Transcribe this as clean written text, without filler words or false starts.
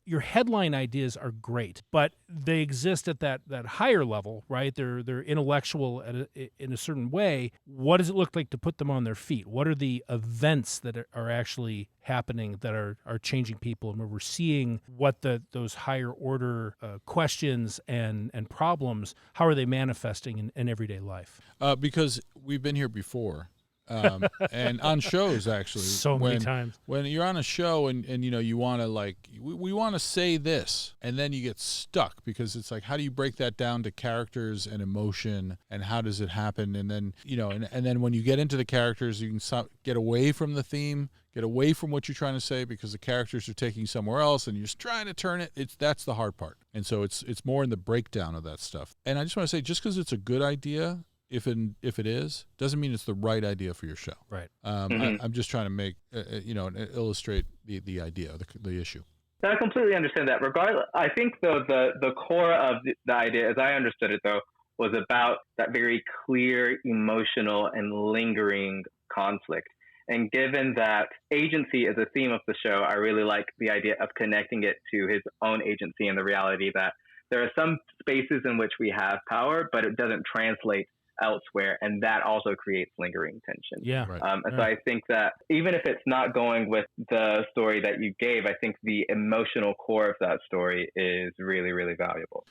your headline ideas are great, but they exist at that higher level, right? They're intellectual in a certain way. What does it look like to put them on their feet? What are the events that are actually happening that are changing people, and where we're seeing what those higher order questions and problems, how are they manifesting in everyday life? Because we've been here before. And on shows, actually, So many times when you're on a show and you want to we want to say this, and then you get stuck because it's like, how do you break that down to characters and emotion, and how does it happen? And then and then when you get into the characters, you can get away from the theme, get away from what you're trying to say, because the characters are taking somewhere else, and you're just trying to turn it. That's the hard part, and so it's more in the breakdown of that stuff. And I just want to say, just because it's a good idea, if it is, doesn't mean it's the right idea for your show. Right. I'm just trying to make illustrate the idea, the issue. I completely understand that. Regardless, I think though the core of the idea, as I understood it, though, was about that very clear, emotional, and lingering conflict. And given that agency is a theme of the show, I really like the idea of connecting it to his own agency and the reality that there are some spaces in which we have power, but it doesn't translate elsewhere, and that also creates lingering tension. Yeah. Right. So I think that even if it's not going with the story that you gave, I think the emotional core of that story is really, really valuable.